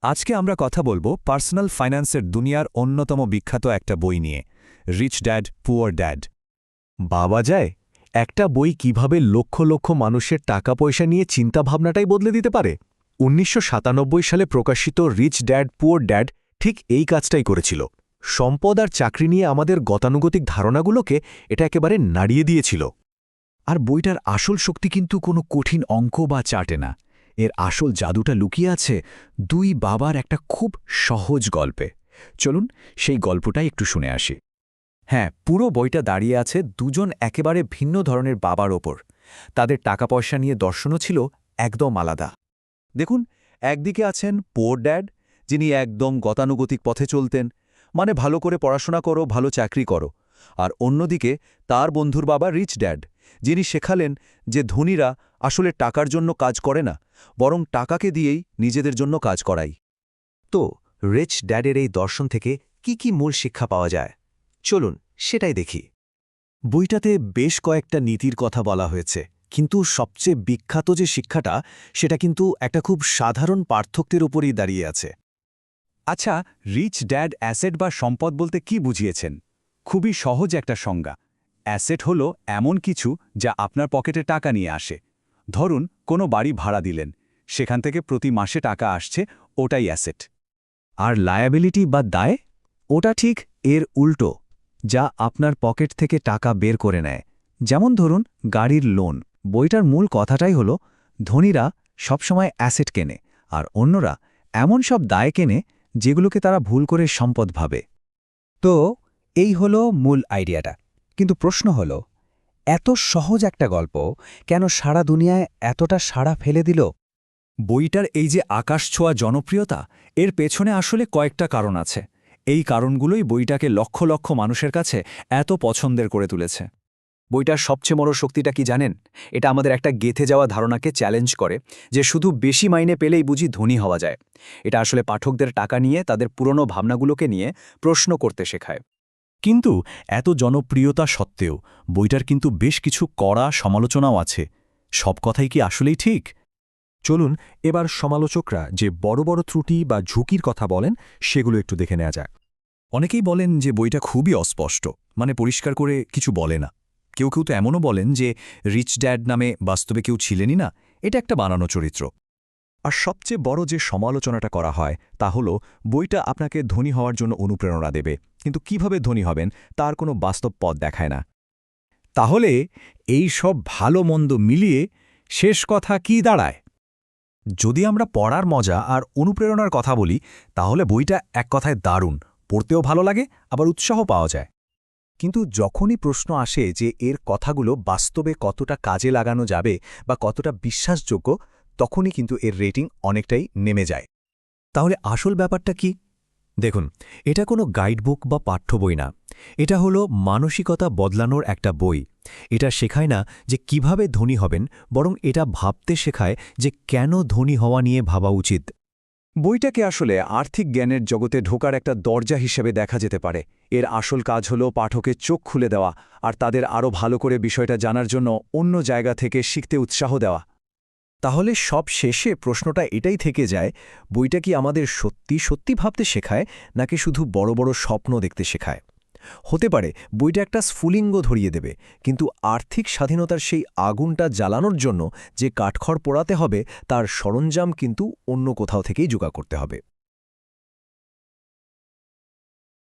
আজকে আমরা কথা বলবো পার্সোনাল ফাইন্যান্সের দুনিয়ার অন্যতম বিখ্যাত একটা বই নিয়ে, রিচ ড্যাড পুয়ার ড্যাড। বাবা যায়, একটা বই কিভাবে লক্ষ লক্ষ মানুষের টাকা পয়সা নিয়ে চিন্তাভাবনাটাই বদলে দিতে পারে। ১৯৯৭ সালে প্রকাশিত রিচ ড্যাড পুয়ার ড্যাড ঠিক এই কাজটাই করেছিল। সম্পদ আর চাকরি নিয়ে আমাদের গতানুগতিক ধারণাগুলোকে এটা একেবারে নাড়িয়ে দিয়েছিল। আর বইটার আসল শক্তি কিন্তু কোনো কঠিন অঙ্ক বা চার্টে না, এর আসল জাদুটা লুকিয়ে আছে দুই বাবার একটা খুব সহজ গল্পে। চলুন সেই গল্পটাই একটু শুনে আসি। হ্যাঁ, পুরো বইটা দাঁড়িয়ে আছে দুজন একেবারে ভিন্ন ধরনের বাবার ওপর। তাদের টাকা পয়সা নিয়ে দর্শনও ছিল একদম আলাদা। দেখুন, একদিকে আছেন পুয়ার ড্যাড, যিনি একদম গতানুগতিক পথে চলতেন, মানে ভালো করে পড়াশোনা করো, ভালো চাকরি করো। আর অন্যদিকে তার বন্ধুর বাবা রিচ ড্যাড, যিনি শেখালেন যে ধনীরা আসলে টাকার জন্য কাজ করে না, বরং টাকাকে দিয়েই নিজেদের জন্য কাজ করায়। তো রিচ ড্যাডের এই দর্শন থেকে কি মূল শিক্ষা পাওয়া যায়, চলুন সেটাই দেখি। বইটাতে বেশ কয়েকটা নীতির কথা বলা হয়েছে, কিন্তু সবচেয়ে বিখ্যাত যে শিক্ষাটা সেটা কিন্তু একটা খুব সাধারণ পার্থক্যের উপরই দাঁড়িয়ে আছে। আচ্ছা, রিচ ড্যাড অ্যাসেট বা সম্পদ বলতে কি বুঝিয়েছেন? খুবই সহজ একটা সংজ্ঞা। অ্যাসেট হলো এমন কিছু যা আপনার পকেটে টাকা নিয়ে আসে। ধরুন, কোনো বাড়ি ভাড়া দিলেন, সেখান থেকে প্রতি মাসে টাকা আসছে, ওটাই অ্যাসেট। আর লায়াবিলিটি বা দায়, ওটা ঠিক এর উল্টো, যা আপনার পকেট থেকে টাকা বের করে নেয়। যেমন ধরুন গাড়ির লোন। বইটার মূল কথাটাই হলো ধনীরা সবসময় অ্যাসেট কেনে, আর অন্যরা এমন সব দায় কেনে যেগুলোকে তারা ভুল করে সম্পদ ভাবে। তো এই হলো মূল আইডিয়াটা। কিন্তু প্রশ্ন হলো, এত সহজ একটা গল্প কেন সারা দুনিয়ায় এতটা সাড়া ফেলে দিল? বইটার এই যে আকাশছোঁয়া জনপ্রিয়তা, এর পেছনে আসলে কয়েকটা কারণ আছে। এই কারণগুলোই বইটাকে লক্ষ লক্ষ মানুষের কাছে এত পছন্দের করে তুলেছে। বইটার সবচেয়ে বড় শক্তিটা কি জানেন? এটা আমাদের একটা গেঁথে যাওয়া ধারণাকে চ্যালেঞ্জ করে যে শুধু বেশি মাইনে পেলেই বুঝি ধনী হওয়া যায়। এটা আসলে পাঠকদের টাকা নিয়ে তাদের পুরনো ভাবনাগুলোকে নিয়ে প্রশ্ন করতে শেখায়। কিন্তু এত জনপ্রিয়তা সত্ত্বেও বইটার কিন্তু বেশ কিছু কড়া সমালোচনাও আছে। সব কথাই কি আসলেই ঠিক? চলুন এবার সমালোচকরা যে বড় বড় ত্রুটি বা ঝুঁকির কথা বলেন সেগুলো একটু দেখে নেওয়া যাক। অনেকেই বলেন যে বইটা খুবই অস্পষ্ট, মানে পরিষ্কার করে কিছু বলে না। কেউ কেউ তো এমনও বলেন যে রিচ ড্যাড নামে বাস্তবে কেউ ছিলেনই না, এটা একটা বানানো চরিত্র। আর সবচেয়ে বড় যে সমালোচনাটা করা হয় তা হলো বইটা আপনাকে ধনী হওয়ার জন্য অনুপ্রেরণা দেবে, কিন্তু কিভাবে ধনী হবেন তার কোনো বাস্তব পথ দেখায় না। তাহলে এই সব ভালো মন্দ মিলিয়ে শেষ কথা কি দাঁড়ায়? যদি আমরা পড়ার মজা আর অনুপ্রেরণার কথা বলি, তাহলে বইটা এক কথায় দারুণ, পড়তেও ভালো লাগে, আবার উৎসাহ পাওয়া যায়। কিন্তু যখনই প্রশ্ন আসে যে এর কথাগুলো বাস্তবে কতটা কাজে লাগানো যাবে বা কতটা বিশ্বাসযোগ্য, তখনই কিন্তু এর রেটিং অনেকটাই নেমে যায়। তাহলে আসল ব্যাপারটা কি? দেখুন, এটা কোনো গাইডবুক বা পাঠ্য বই না। এটা হলো মানসিকতা বদলানোর একটা বই। এটা শেখায় না যে কিভাবে ধনী হবেন, বরং এটা ভাবতে শেখায় যে কেন ধনী হওয়া নিয়ে ভাবা উচিত। বইটাকে আসলে আর্থিক জ্ঞানের জগতে ঢোকার একটা দরজা হিসেবে দেখা যেতে পারে। এর আসল কাজ হলো পাঠকের চোখ খুলে দেওয়া আর তাদের আরও ভালো করে বিষয়টা জানার জন্য অন্য জায়গা থেকে শিখতে উৎসাহ দেওয়া। তাহলে সব শেষে প্রশ্নটা এটাই থেকে যায়, বইটা কি আমাদের সত্যি সত্যি ভাবতে শেখায়, নাকি শুধু বড় বড় স্বপ্ন দেখতে শেখায়? হতে পারে বইটা একটা স্ফুলিঙ্গ ধরিয়ে দেবে, কিন্তু আর্থিক স্বাধীনতার সেই আগুনটা জ্বালানোর জন্য যে কাঠখড় পোড়াতে হবে তার সরঞ্জাম কিন্তু অন্য কোথাও থেকেই জোগাড় করতে হবে।